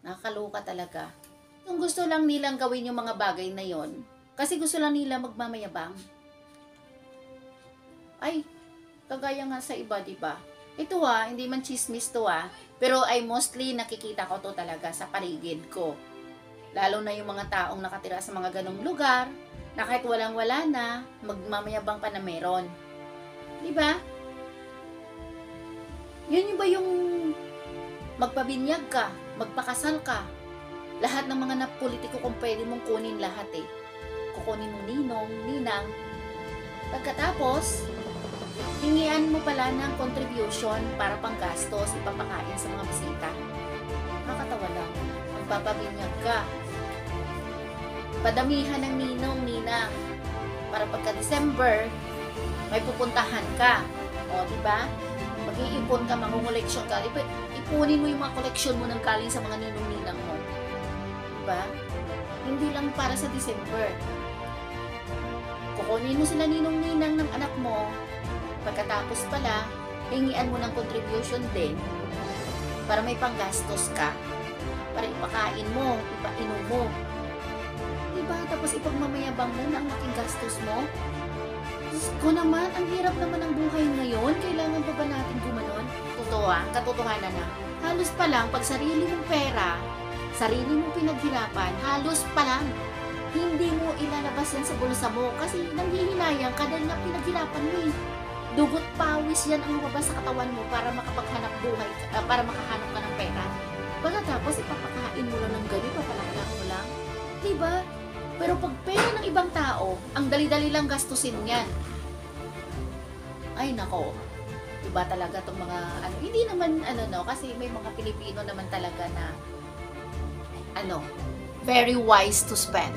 Nakakaloka talaga. Kung gusto lang nilang gawin yung mga bagay na yon, kasi gusto lang nila magmamayabang. Ay, kagaya nga sa iba, di ba? Ito hindi man chismis to pero ay mostly nakikita ko to talaga sa paligid ko. Lalo na yung mga taong nakatira sa mga ganong lugar, na kahit walang-wala na, magmamayabang pa na meron. Di ba? Yun ba yung magpabinyag ka, magpakasal ka, lahat ng mga politiko kung pwede mong kunin lahat kukunin mong ninong, ninang. Pagkatapos, hingian mo pala ng contribution para pang gastos, ipapakain sa mga bisita. Nakakatawa lang. Magpapabinyag ka. Padamihan ng ninong, ninang. Para pagka December, may pupuntahan ka. O, diba? Mag-iipon ka, mangungoleksyon ka. Ipunin mo yung mga koleksyon mo ng galing sa mga ninong-ninang mo. Diba? Hindi lang para sa December. Kukunin mo sila ninong-ninang ng anak mo. Pagkatapos pala, hingian mo ng contribution din para may panggastos ka. Para ipakain mo, ipainom mo. Diba? Tapos ipagmamayabang mo na ang laking gastos mo. Diyos ko naman, ang hirap naman ng buhay ngayon. Kailangan pa ba natin gumanon? Totoo katotohanan na. Halos pa lang, pag sarili mong pera, sarili mong pinaghirapan, halos pa lang, hindi mo ilalabas yan sa bulsa mo kasi nanghihinayang ka dahil nga pinaghirapan mo Dugot pawis yan ang lumabas sa katawan mo para makapaghanap buhay, para makahanap ka ng pera. Pagkatapos ipapakain mo lang ng gano'n, papalakihan mo lang. Diba? Pero pag pera ng ibang tao, ang dali-dali lang gastusin yan. Ay nako, iba talaga tong mga hindi naman kasi may mga Pilipino naman talaga na very wise to spend.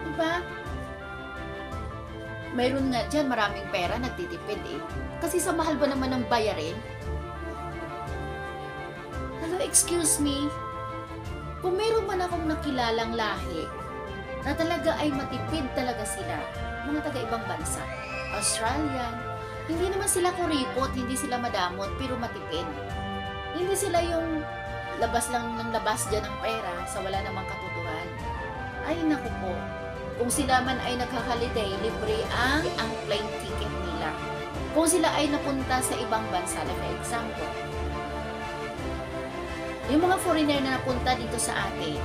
Diba? Mayroon nga dyan maraming pera, nagtitipid Kasi sa mahal ba naman ng bayarin? Hello, excuse me? Kung mayroon man akong nakilalang lahi na talaga ay matipid talaga sila, mga taga-ibang bansa, Australian, hindi naman sila kuripot, hindi sila madamot, pero matipid. Hindi sila yung labas lang ng labas dyan ng pera sa wala namang katuturan. Ay naku po, kung sila man ay nagka-holiday, libre ang plane ticket nila. Kung sila ay napunta sa ibang bansa, like example, yung mga foreigner na napunta dito sa atin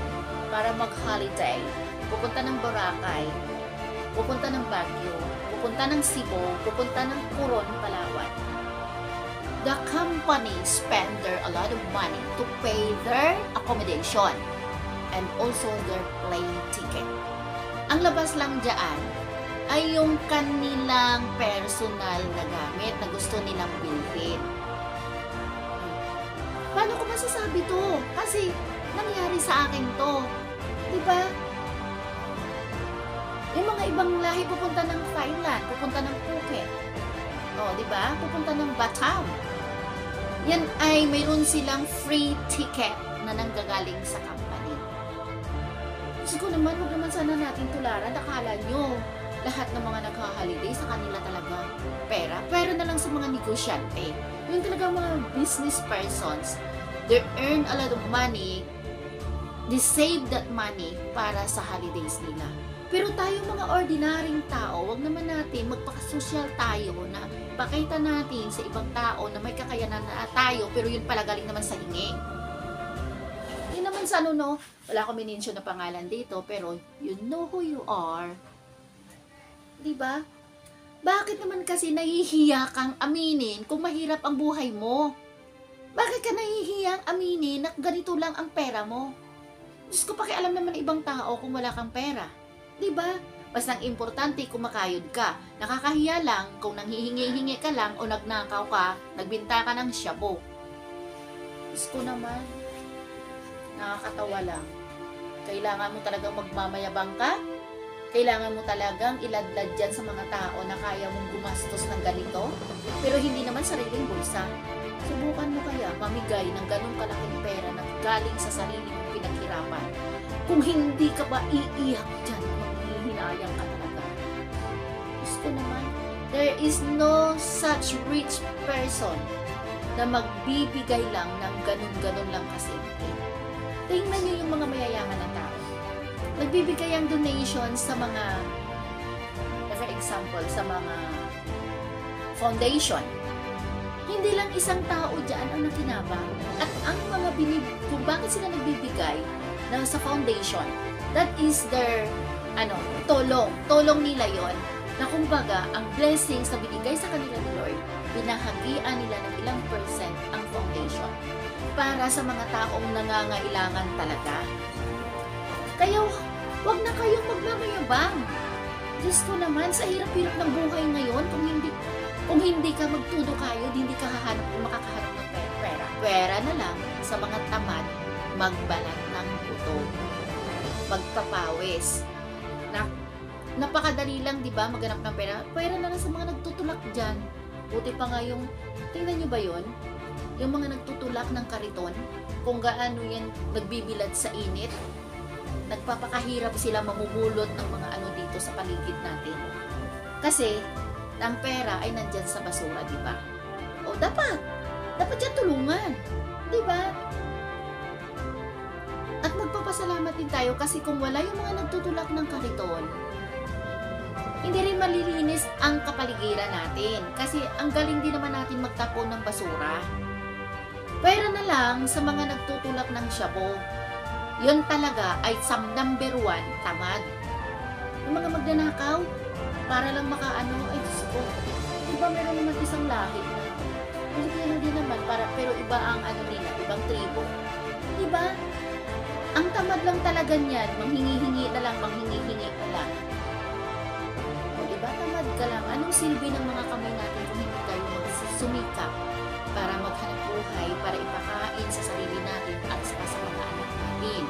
para mag-holiday, pupunta ng Boracay, pupunta ng Baguio, pupunta ng Cebu, pupunta ng Coron, Palawan. The company spend a lot of money to pay their accommodation and also their plane ticket. Ang labas lang dyan ay yung kanilang personal na gamit na gusto nilang bilhin. Paano ko masasabi to? Kasi nangyari sa akin to. Diba? Yung mga ibang lahi pupunta ng Thailand, pupunta ng Phuket. Diba? Pupunta ng Batam. Yan ay mayroon silang free ticket na nanggagaling sa company. Gusto ko naman, huwag naman sana natin tularan. Akala nyo, lahat ng mga nagha-holiday sa kanila talaga pera. Pero na lang sa mga negosyante. Yung talaga mga business persons, they earn a lot of money, they save that money para sa holidays nila. Pero tayo mga ordinaryong tao, wag naman natin magpaka-social tayo na pakita natin sa ibang tao na may kakayanan na tayo, pero yun pala galing naman sa hingi. Yun naman sa wala ko minensyon na pangalan dito, pero you know who you are. Diba? Bakit naman kasi nahihiya kang aminin kung mahirap ang buhay mo? Bakit ka nahihiyang aminin na ganito lang ang pera mo? Diyos ko, pakialam naman ibang tao kung wala kang pera. Diba? Basta ang importante, kumakayod ka. Nakakahiya lang kung nanghihingi-hingi ka lang o nagnakaw ka, nagbinta ka ng shabu. Diyos ko naman, nakakatawa lang. Kailangan mo talagang magmamayabang ka? Kailangan mo talagang iladlad dyan sa mga tao na kaya mong gumastos ng ganito? Pero hindi naman sariling bulsa. Subukan mo kaya mamigay ng ganong kalaking pera na galing sa sarili mong pinaghirapan. Kung hindi ka ba iiyak dyan, maghihinayang ka talaga. Gusto naman, there is no such rich person na magbibigay lang ng ganon-ganon lang kasimple. Tingnan nyo yung mga mayayaman na tao. Nagbibigay ang donations sa mga, for example, sa mga foundation. Hindi lang isang tao dyan ang nakinabang. At ang mga kung bakit sila nagbibigay sa foundation, that is their tulong nila yon, na kumbaga ang blessings na binigay sa kanila ni Lord, binahagian nila ng ilang percent ang foundation para sa mga taong nangangailangan talaga. Kaya wag na kayong magmamayabang. Diyos ko naman, sa hirap-hirap ng buhay ngayon, kung hindi ka magtudo kayo, hindi ka makakahanap ng pera. Pera na lang sa mga tamad magbalat ng buto, magpapawis. Napakadali lang, di ba, maghanap ng pera. Pera na lang sa mga nagtutulak dyan. Buti pa nga yung, tingnan nyo ba yon? Yung mga nagtutulak ng kariton, kung gaano yan nagbibilad sa init, nagpapakahirap sila mamumulot ng mga dito sa paligid natin. Kasi, ang pera ay nandyan sa basura, di ba? O, dapat yan tulungan. Di ba? At magpapasalamat din tayo kasi kung wala yung mga nagtutulak ng kariton, hindi rin malilinis ang kapaligiran natin. Kasi ang galing din naman natin magtapon ng basura. Pera na lang sa mga nagtutulak ng shabu. Yun talaga ay number 1, tamad. Yung mga magnanakaw, para lang ay Diyos ko. Diba meron naman isang lahi na Pilipino din naman, pero iba ang nila, ibang tribo. Diba? Ang tamad lang talaga niyan, manghingi-hingi na lang. O diba, tamad ka lang. Anong silbi ng mga kamay natin kung hindi tayo sumikap para maghanap buhay, para ipakain sa sarili natin at sa mga anak natin?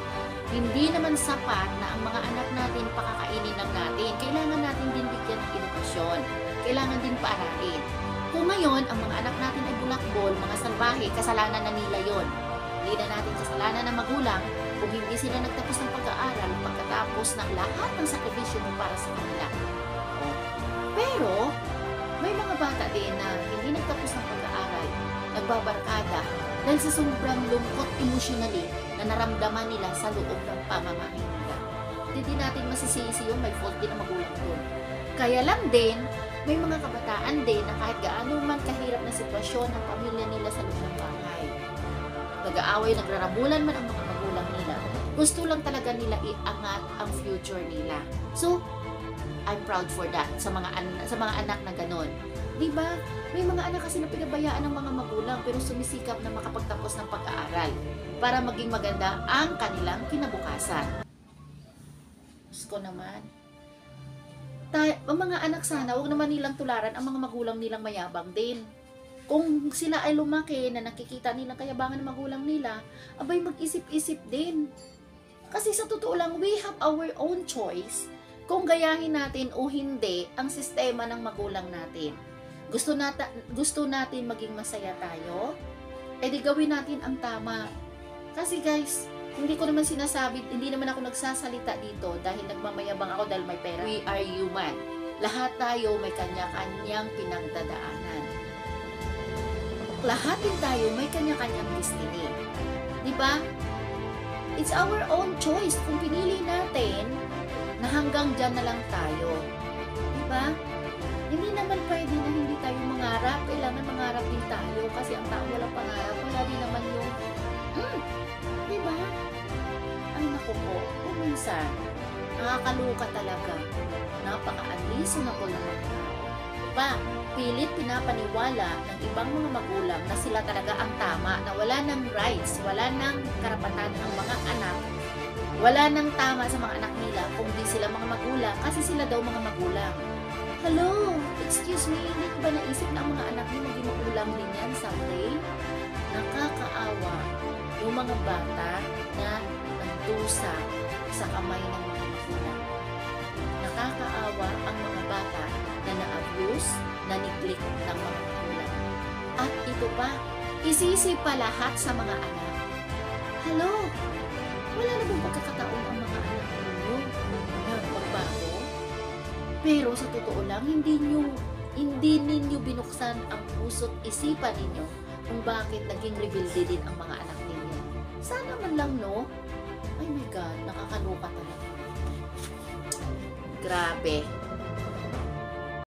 Hindi naman sapat na ang mga anak natin pakakainin lang natin. Kailangan natin din bigyan ng edukasyon. Kailangan din paaralin. Kung ngayon, ang mga anak natin ay bulakbol, mga salbahe, kasalanan na nila yon. Hindi na natin kasalanan ng magulang kung hindi sila nagtapos ng pag-aaral pagkatapos ng lahat ng sakripisyo mo para sa kanila. Pero, may mga bata din na hindi nagtapos ng pag-aaral, nagbabarkada, dahil sa sobrang lungkot emotionally na naramdaman nila sa loob ng pamamahay nila. Hindi natin masisisi yun, may fault din ang magulang doon. Kaya lang din, may mga kabataan din na kahit gaano man kahirap na sitwasyon ng pamilya nila sa loob ng bahay, nag-aaway, nagraramulan man ang mga magulang nila, gusto lang talaga nila iangat ang future nila. So, I'm proud for that sa mga anak na ganon. Diba? May mga anak kasi na pinabayaan ng mga magulang pero sumisikap na makapagtapos ng pag-aaral para maging maganda ang kanilang kinabukasan. Diyos ko naman. Ang mga anak sana, huwag naman nilang tularan ang mga magulang nilang mayabang din. Kung sila ay lumaki na nakikita nilang kayabangan ng magulang nila, abay mag-isip-isip din. Kasi sa totoo lang, we have our own choice kung gayahin natin o hindi ang sistema ng magulang natin. Gusto natin maging masaya tayo, edi gawin natin ang tama. Kasi guys, hindi ko naman sinasabi, hindi naman ako nagsasalita dito dahil nagmamayabang ako dahil may pera. We are human. Lahat tayo may kanya-kanyang pinagdadaanan. Lahat din tayo may kanya-kanyang destiny. Diba? It's our own choice kung pinili natin na hanggang dyan na lang tayo. Diba? Hindi naman pwede na hindi tayo mangarap. Kailangan mangarap din tayo kasi ang tao walang pangarap. Wala din naman yung diba? Ay naku po, kung minsan nakakaluka talaga. Napaka-unreasonable na mga tao. Diba? Pilit pinapaniwala ng ibang mga magulang na sila talaga ang tama, na wala ng rights, wala ng karapatan ng mga anak, wala ng tama sa mga anak nila kung di sila mga magulang kasi sila daw mga magulang. Hello, excuse me, hindi ko ba naisip na ang mga anak niyo maging magulang din yan someday? Nakakaawa yung mga bata na nagdusa sa kamay ng mga magulang. Nakakaawa ang mga bata na na-abuse, na-neglect ng mga magulang. At ito pa, isisi pa lahat sa mga anak. Hello, wala na bang pagkakataon ang mga anak ninyo na magbago? Pero sa totoo lang, hindi ninyo binuksan ang puso't isipan ninyo kung bakit naging rebelde din ang mga anak ninyo. Sana man lang, no? God, nakakaloka talaga. Grabe.